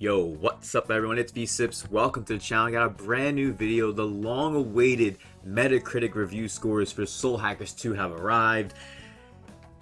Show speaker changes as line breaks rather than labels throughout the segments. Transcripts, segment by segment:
Yo, what's up everyone, it's V-Sips. Welcome to the channel. I got a brand new video. The long-awaited Metacritic review scores for Soul Hackers 2 have arrived.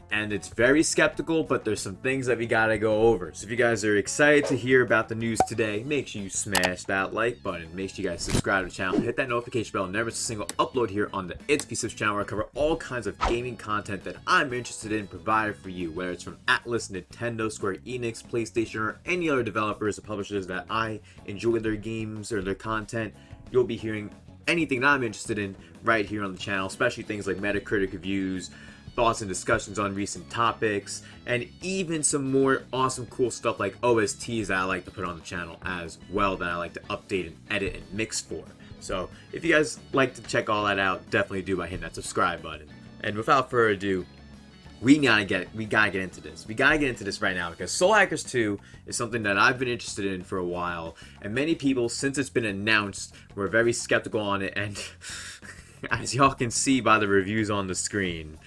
And it's very skeptical, but there's some things that we gotta go over. So if you guys are excited to hear about the news today, make sure you smash that like button. Make sure you guys subscribe to the channel, hit that notification bell, never miss a single upload here on the It's V-Sips channel, where I cover all kinds of gaming content that I'm interested in provided for you, whether it's from Atlus, Nintendo, Square Enix, PlayStation, or any other developers or publishers that I enjoy their games or their content. You'll be hearing anything that I'm interested in right here on the channel, especially things like Metacritic reviews, thoughts and discussions on recent topics, and even some more awesome cool stuff like OSTs that I like to put on the channel as well, that I like to update and edit and mix for. So if you guys like to check all that out, definitely do by hitting that subscribe button. And without further ado, we gotta get into this. We gotta get into this right now, because Soul Hackers 2 is something that I've been interested in for a while, and many people, since it's been announced, were very skeptical on it. And as y'all can see by the reviews on the screen,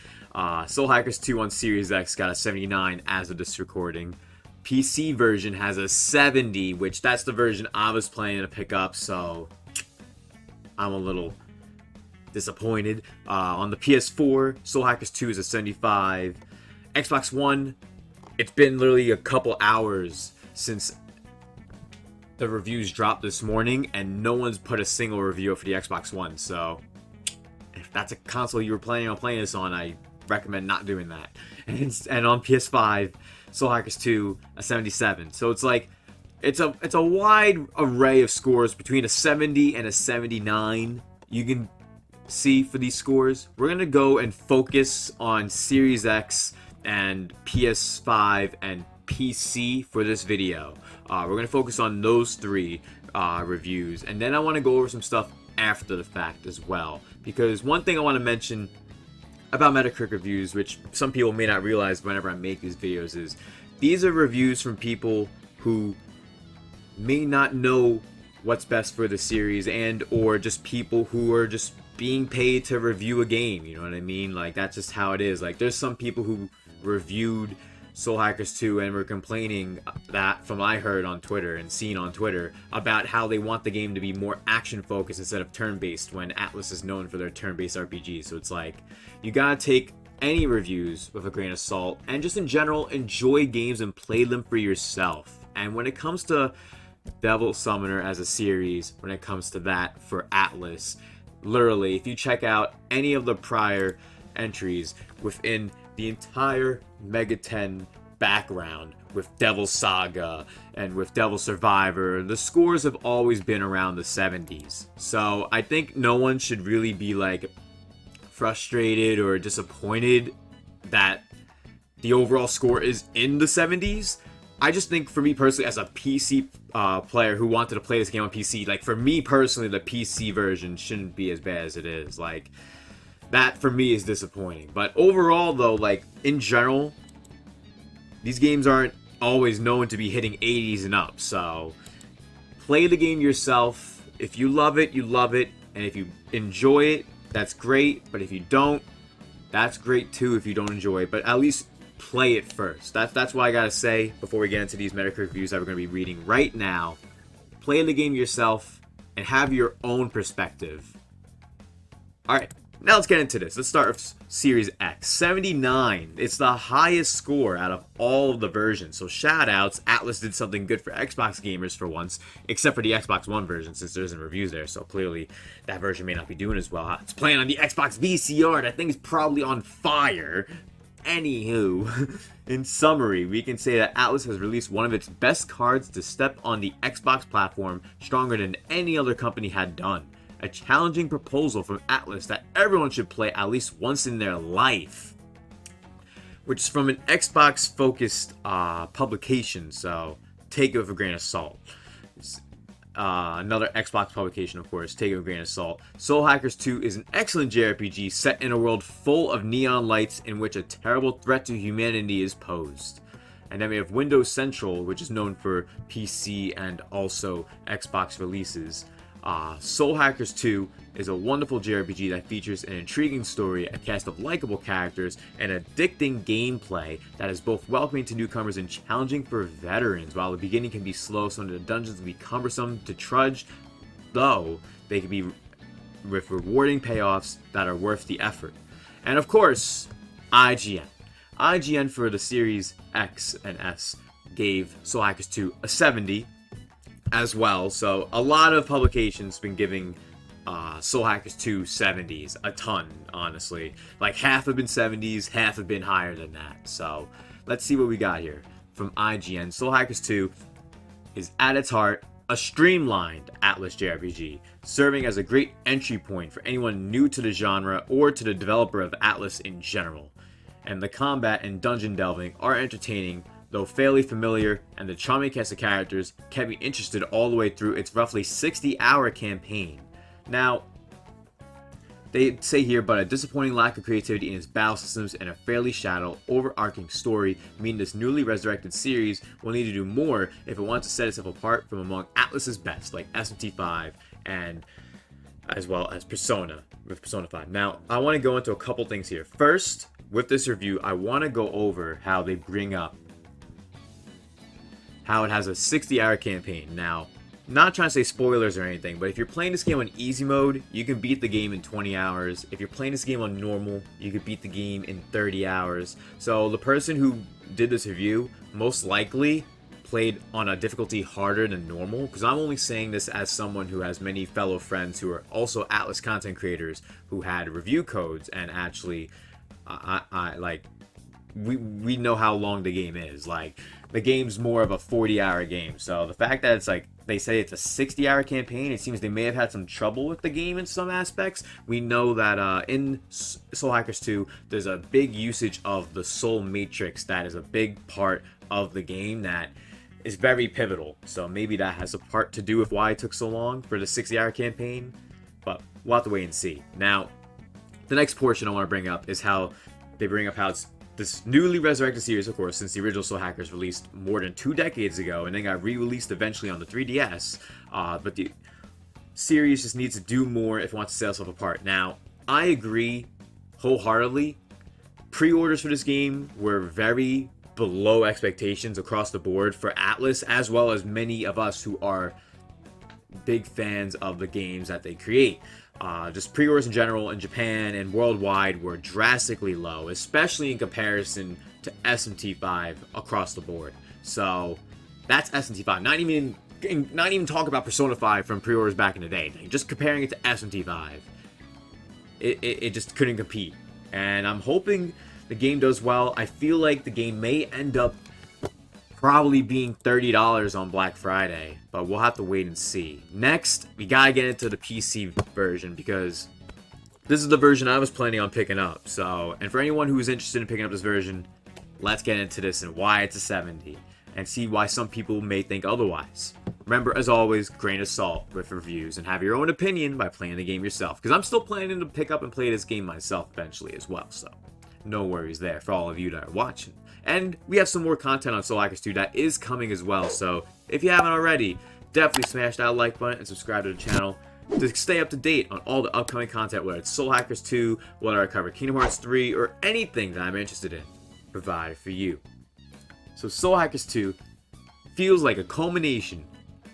Soul Hackers 2 on Series X got a 79 as of this recording. PC version has a 70, which that's the version I was planning to pick up, so I'm a little disappointed. On the PS4, Soul Hackers 2 is a 75. Xbox One, it's been literally a couple hours since the reviews dropped this morning, and no one's put a single review for the Xbox One, so if that's a console you were planning on playing this on, I recommend not doing that. And on PS5, Soul Hackers 2, a 77. So it's like it's a wide array of scores between a 70 and a 79 you can see for these scores. We're gonna go and focus on Series X and PS5 and PC for this video. We're gonna focus on those three reviews, and then I want to go over some stuff after the fact as well, because one thing I want to mention about Metacritic reviews, which some people may not realize whenever I make these videos, is these are reviews from people who may not know what's best for the series, and or just people who are just being paid to review a game, you know what I mean? Like, that's just how it is. Like, there's some people who reviewed Soul Hackers 2 and were complaining that, from I heard on Twitter and seen on Twitter, about how they want the game to be more action focused instead of turn-based, when Atlus is known for their turn-based RPGs. So it's like, you gotta take any reviews with a grain of salt, and just in general, enjoy games and play them for yourself. And when it comes to Devil Summoner as a series, when it comes to that for Atlus, literally, if you check out any of the prior entries within the entire Megaten background, with Devil Saga and with Devil Survivor, the scores have always been around the 70s. So I think no one should really be like frustrated or disappointed that the overall score is in the 70s. I just think, for me personally, as a PC player who wanted to play this game on PC, like, for me personally, the PC version shouldn't be as bad as it is. Like, that for me is disappointing. But overall, though, like, in general, these games aren't always known to be hitting 80s and up. So play the game yourself. If you love it, you love it. And if you enjoy it, that's great. But if you don't, that's great too if you don't enjoy it. But at least play it first. That's what I gotta say before we get into these Metacritic reviews that we're gonna be reading right now. Play the game yourself and have your own perspective. Alright, now let's get into this. Let's start with Series X. 79. It's the highest score out of all of the versions. So shout outs. Atlus did something good for Xbox gamers for once, except for the Xbox One version, since there isn't reviews there. So clearly that version may not be doing as well. It's playing on the Xbox VCR. That thing is probably on fire. Anywho, in summary, we can say that Atlus has released one of its best cards to step on the Xbox platform, stronger than any other company had done. A challenging proposal from Atlus that everyone should play at least once in their life, which is from an Xbox-focused publication, so take it with a grain of salt. Another Xbox publication, of course, take it with a grain of salt. Soul Hackers 2 is an excellent JRPG set in a world full of neon lights in which a terrible threat to humanity is posed. And then we have Windows Central, which is known for PC and also Xbox releases. Soul Hackers 2 is a wonderful JRPG that features an intriguing story, a cast of likable characters, and addicting gameplay that is both welcoming to newcomers and challenging for veterans. While the beginning can be slow, some of the dungeons can be cumbersome to trudge, though they can be with rewarding payoffs that are worth the effort. And of course, IGN. IGN for the Series X and S gave Soul Hackers 2 a 70 as well. So a lot of publications been giving Soul Hackers 2 70s, a ton, honestly. Like half have been 70s, half have been higher than that. So let's see what we got here from IGN. Soul Hackers 2 is at its heart a streamlined Atlus JRPG, serving as a great entry point for anyone new to the genre or to the developer of Atlus in general. And the combat and dungeon delving are entertaining, though fairly familiar, and the charming cast of characters kept me interested all the way through its roughly 60-hour campaign. Now, they say here, but a disappointing lack of creativity in its battle systems and a fairly shallow, overarching story mean this newly resurrected series will need to do more if it wants to set itself apart from among Atlus's best, like SMT5 and as well as Persona, with Persona 5. Now, I want to go into a couple things here. First, with this review, I want to go over how they bring up how it has a 60-hour campaign. Now, not trying to say spoilers or anything, but if you're playing this game on easy mode, you can beat the game in 20 hours. If you're playing this game on normal, you could beat the game in 30 hours. So the person who did this review most likely played on a difficulty harder than normal, because I'm only saying this as someone who has many fellow friends who are also Atlus content creators who had review codes, and actually we know how long the game is. Like, the game's more of a 40-hour game, so the fact that it's like they say it's a 60-hour campaign, it seems they may have had some trouble with the game in some aspects. We know that in Soul Hackers 2 there's a big usage of the soul matrix that is a big part of the game that is very pivotal, so maybe that has a part to do with why it took so long for the 60-hour campaign, but we'll have to wait and see. Now, the next portion I want to bring up is how they bring up how it's this newly resurrected series, of course, since the original Soul Hackers released more than 2 decades ago and then got re-released eventually on the 3DS, but the series just needs to do more if it wants to set itself apart. Now, I agree wholeheartedly. Pre-orders for this game were very below expectations across the board for Atlus, as well as many of us who are big fans of the games that they create. Just pre-orders in general in Japan and worldwide were drastically low, especially in comparison to SMT5 across the board. So that's SMT5. Not even talk about Persona 5 from pre-orders back in the day. Just comparing it to SMT5, it just couldn't compete. And I'm hoping the game does well. I feel like the game may end up probably being $30 on Black Friday, but we'll have to wait and see. Next, we gotta get into the PC version, because this is the version I was planning on picking up. So, and for anyone who's interested in picking up this version, let's get into this and why it's a 70, and see why some people may think otherwise. Remember, as always, grain of salt with reviews, and have your own opinion by playing the game yourself, because I'm still planning to pick up and play this game myself eventually as well, so no worries there for all of you that are watching. And we have some more content on Soul Hackers 2 that is coming as well, so if you haven't already, definitely smash that like button and subscribe to the channel to stay up to date on all the upcoming content, whether it's Soul Hackers 2, whether I cover Kingdom Hearts 3, or anything that I'm interested in, provided for you. So Soul Hackers 2 feels like a culmination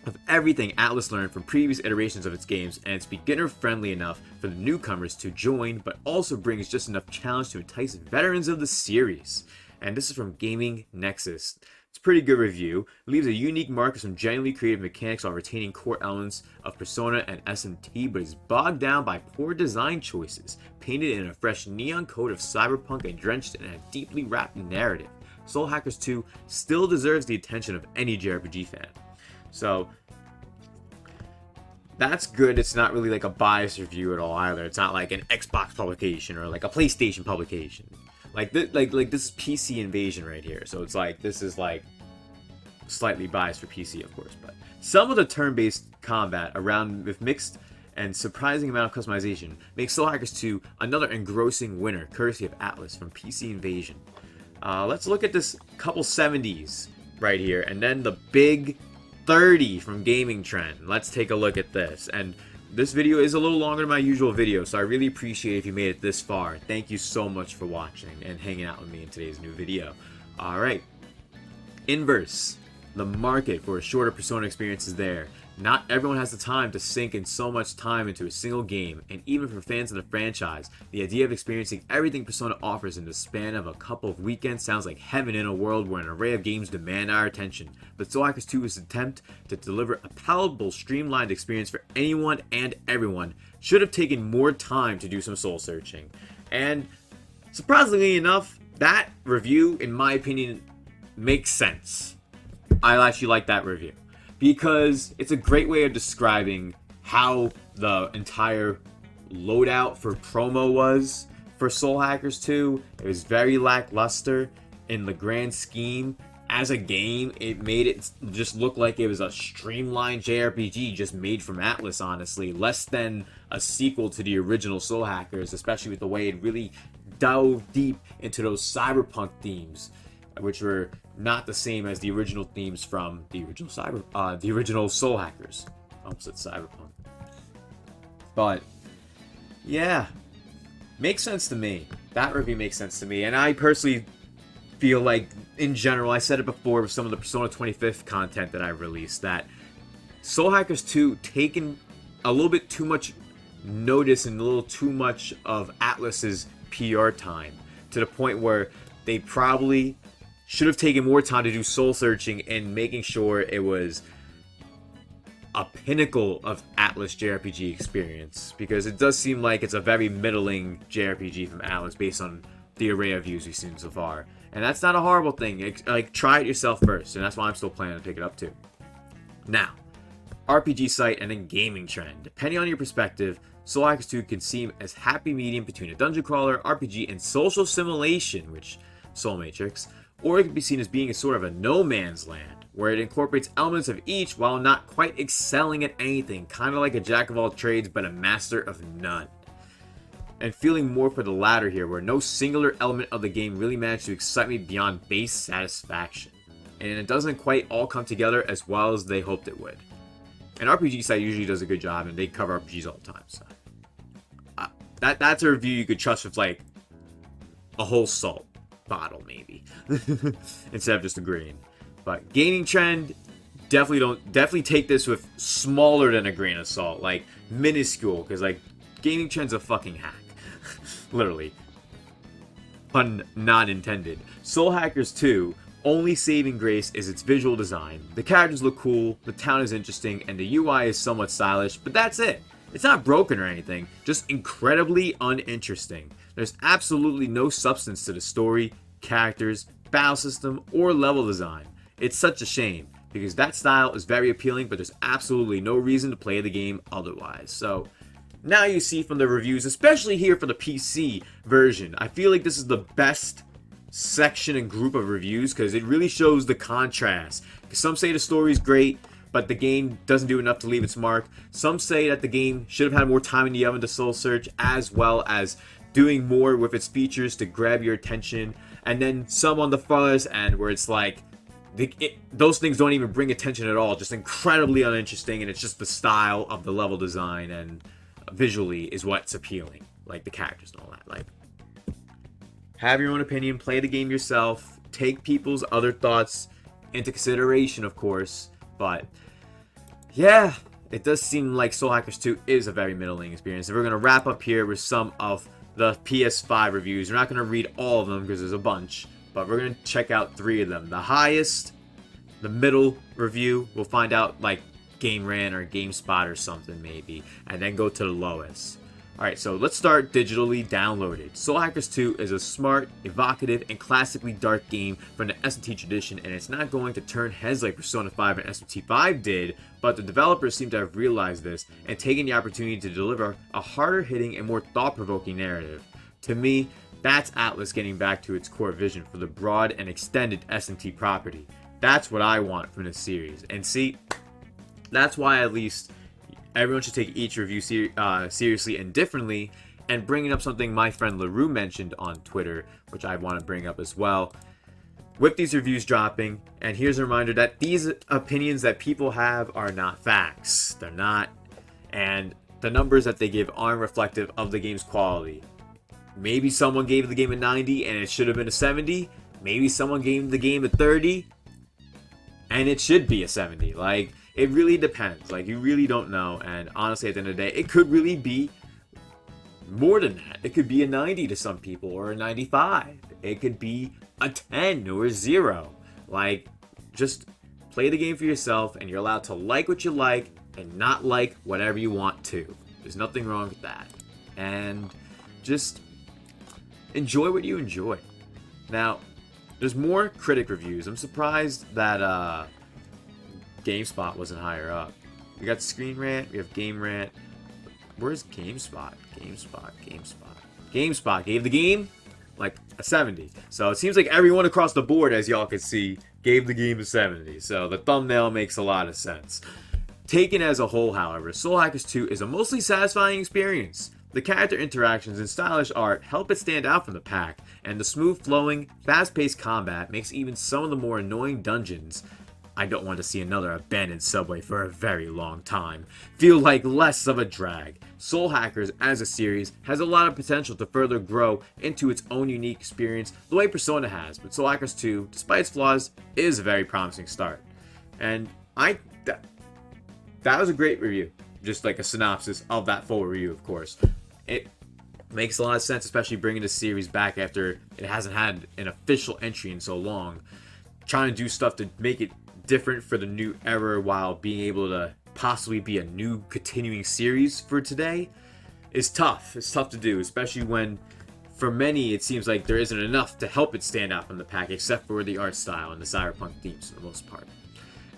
of everything Atlus learned from previous iterations of its games, and it's beginner-friendly enough for the newcomers to join, but also brings just enough challenge to entice veterans of the series. And this is from Gaming Nexus. It's a pretty good review. It leaves a unique mark of some genuinely creative mechanics while retaining core elements of Persona and SMT, but is bogged down by poor design choices, painted in a fresh neon coat of cyberpunk and drenched in a deeply wrapped narrative. Soul Hackers 2 still deserves the attention of any JRPG fan. So that's good. It's not really like a biased review at all either. It's not like an Xbox publication or like a PlayStation publication. Like this is PC Invasion right here. So it's like, this is like slightly biased for PC, of course. But some of the turn-based combat around with mixed and surprising amount of customization makes Soul Hackers 2 another engrossing winner, courtesy of Atlus from PC Invasion. Let's look at this couple 70s right here, and then the big 30 from Gaming Trend. Let's take a look at this. And this video is a little longer than my usual video, so I really appreciate if you made it this far. Thank you so much for watching and hanging out with me in today's new video. Alright. Inverse. The market for a shorter Persona experience is there. Not everyone has the time to sink in so much time into a single game, and even for fans of the franchise, the idea of experiencing everything Persona offers in the span of a couple of weekends sounds like heaven in a world where an array of games demand our attention. But Soul Hackers 2's attempt to deliver a palatable, streamlined experience for anyone and everyone should have taken more time to do some soul searching. And surprisingly enough, that review, in my opinion, makes sense. I actually like that review, because it's a great way of describing how the entire loadout for promo was for Soul Hackers 2. It was very lackluster in the grand scheme. As a game, it made it just look like it was a streamlined JRPG just made from Atlus, honestly. Less than a sequel to the original Soul Hackers, especially with the way it really dove deep into those cyberpunk themes, which were not the same as the original themes from the original Soul Hackers. I almost said cyberpunk. But yeah, makes sense to me. That review makes sense to me, and I personally feel like, in general, I said it before with some of the Persona 25th content that I released, that Soul Hackers 2 taken a little bit too much notice and a little too much of Atlus's PR time, to the point where they probably should have taken more time to do soul searching and making sure it was a pinnacle of Atlus JRPG experience, because it does seem like it's a very middling JRPG from Atlus based on the array of views we've seen so far. And that's not a horrible thing. Like, try it yourself first, and that's why I'm still planning to pick it up too. Now, RPG site and then Gaming Trend. Depending on your perspective, Soul Hackers 2 can seem as happy medium between a dungeon crawler, RPG, and social simulation, which Soul Matrix, or it can be seen as being a sort of a no man's land, where it incorporates elements of each while not quite excelling at anything, kind of like a jack of all trades but a master of none. And feeling more for the latter here, where no singular element of the game really managed to excite me beyond base satisfaction, and it doesn't quite all come together as well as they hoped it would. An RPG site usually does a good job, and they cover RPGs all the time, so that's a review you could trust with like a whole salt bottle, maybe, instead of just agreeing. But Gaming Trend, definitely take this with smaller than a grain of salt, like minuscule, because like Gaming Trend's a fucking hack. Literally. Pun not intended. Soul Hackers 2, only saving grace is its visual design. The characters look cool, the town is interesting, and the UI is somewhat stylish, but that's it. It's not broken or anything, just incredibly uninteresting. There's absolutely no substance to the story, characters, battle system, or level design. It's such a shame, because that style is very appealing, but there's absolutely no reason to play the game otherwise. So now you see from the reviews, especially here for the PC version, I feel like this is the best section and group of reviews, because it really shows the contrast. Some say the story's great, but the game doesn't do enough to leave its mark. Some say that the game should have had more time in the oven to soul search, as well as doing more with its features to grab your attention. And then some on the farthest end where it's like, those things don't even bring attention at all, just incredibly uninteresting, and it's just the style of the level design and visually is what's appealing, like the characters and all that. Like, have your own opinion, play the game yourself, take people's other thoughts into consideration, of course. But yeah, it does seem like Soul Hackers 2 is a very middling experience. And we're going to wrap up here with some of the PS5 reviews. We're not going to read all of them because there's a bunch, but we're going to check out 3 of them. The highest, the middle review, we'll find out like Game Rant or GameSpot or something maybe, and then go to the lowest. Alright, so let's start digitally downloaded. Soul Hackers 2 is a smart, evocative, and classically dark game from the SMT tradition, and it's not going to turn heads like Persona 5 and SMT 5 did, but the developers seem to have realized this and taken the opportunity to deliver a harder-hitting and more thought-provoking narrative. To me, that's Atlus getting back to its core vision for the broad and extended SMT property. That's what I want from this series. And see, that's why at least everyone should take each review seriously and differently. And bringing up something my friend LaRue mentioned on Twitter, which I want to bring up as well. with these reviews dropping, and here's a reminder that these opinions that people have are not facts. They're not, and the numbers that they give aren't reflective of the game's quality. Maybe someone gave the game a 90 and it should have been a 70. Maybe someone gave the game a 30 and it should be a 70. Like, it really depends. Like, you really don't know. And honestly, at the end of the day, it could really be more than that. It could be a 90 to some people, or a 95. It could be a 10 or a 0. Like, just play the game for yourself, and you're allowed to like what you like and not like whatever you want to. There's nothing wrong with that. And just enjoy what you enjoy. Now, there's more critic reviews. I'm surprised that GameSpot wasn't higher up. We got Screen Rant, we have Game Rant. Where's GameSpot? GameSpot gave the game like a 70. So it seems like everyone across the board, as y'all can see, gave the game a 70. So the thumbnail makes a lot of sense. Taken as a whole, however, Soul Hackers 2 is a mostly satisfying experience. The character interactions and stylish art help it stand out from the pack, and the smooth flowing, fast-paced combat makes even some of the more annoying dungeons — I don't want to see another abandoned subway for a very long time — feel like less of a drag. Soul Hackers as a series has a lot of potential to further grow into its own unique experience the way Persona has, but Soul Hackers 2, despite its flaws, is a very promising start. And that was a great review. Just like a synopsis of that full review, of course. It makes a lot of sense, especially bringing the series back after it hasn't had an official entry in so long. Trying to do stuff to make it different for the new era while being able to possibly be a new continuing series for today is tough. It's tough to do, especially when for many it seems like there isn't enough to help it stand out from the pack except for the art style and the cyberpunk themes for the most part.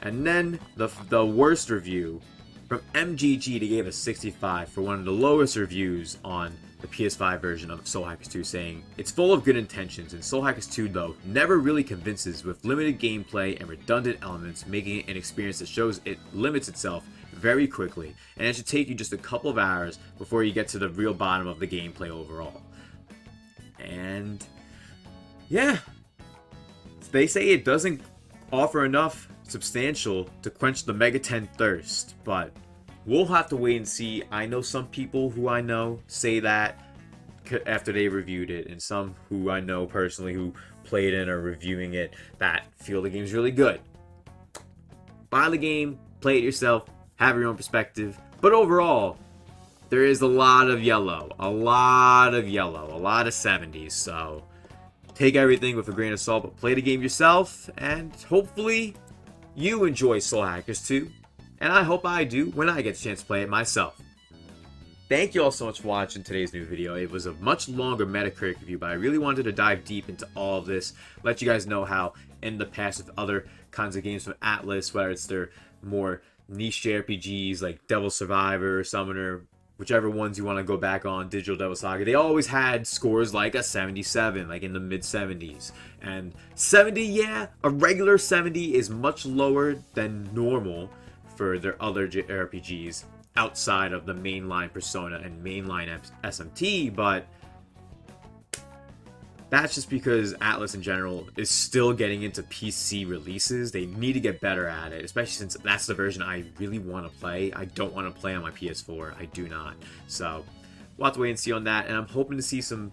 And then the worst review from MGG, they gave a 65 for one of the lowest reviews on the PS5 version of Soul Hackers 2, saying it's full of good intentions, and Soul Hackers 2 though never really convinces with limited gameplay and redundant elements, making it an experience that shows it limits itself very quickly, and it should take you just a couple of hours before you get to the real bottom of the gameplay overall. And yeah, they say it doesn't offer enough substantial to quench the Megaten thirst, but we'll have to wait and see. I know some people who I know say that after they reviewed it, and some who I know personally who played it and are reviewing it that feel the game's really good. Buy the game, play it yourself, have your own perspective, but overall, there is a lot of yellow, a lot of 70s, so take everything with a grain of salt, but play the game yourself, and hopefully you enjoy Soul Hackers 2, and I hope I do when I get a chance to play it myself. Thank you all so much for watching today's new video. It was a much longer Metacritic review, but I really wanted to dive deep into all of this, let you guys know how in the past with other kinds of games from Atlus, whether it's their more niche RPGs like Devil Survivor, Summoner, whichever ones you want to go back on, Digital Devil Saga, they always had scores like a 77, like in the mid 70s. And 70, yeah, a regular 70 is much lower than normal for their other RPGs outside of the mainline Persona and mainline SMT, but that's just because Atlus in general is still getting into PC releases. They need to get better at it, especially since that's the version I really want to play. I don't want to play on my PS4. I do not. So we'll have to wait and see on that. And I'm hoping to see some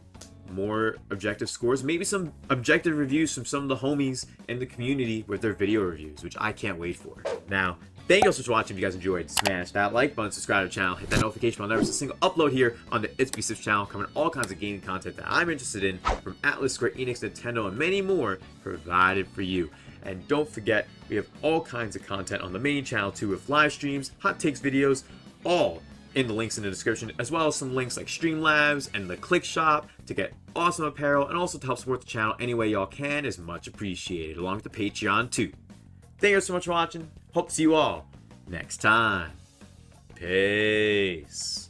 more objective scores, maybe some objective reviews from some of the homies in the community with their video reviews, which I can't wait for. Now, thank you all so much for watching. If you guys enjoyed, smash that like button, subscribe to the channel, hit that notification bell. Never miss a single upload here on the It's Sips channel, covering all kinds of gaming content that I'm interested in from Atlus, Square Enix, Nintendo, and many more provided for you. And don't forget, we have all kinds of content on the main channel too, with live streams, hot takes videos, all in the links in the description, as well as some links like Streamlabs and the Click Shop to get awesome apparel, and also to help support the channel any way y'all can is much appreciated, along with the Patreon too. Thank you so much for watching. Hope to see you all next time. Peace.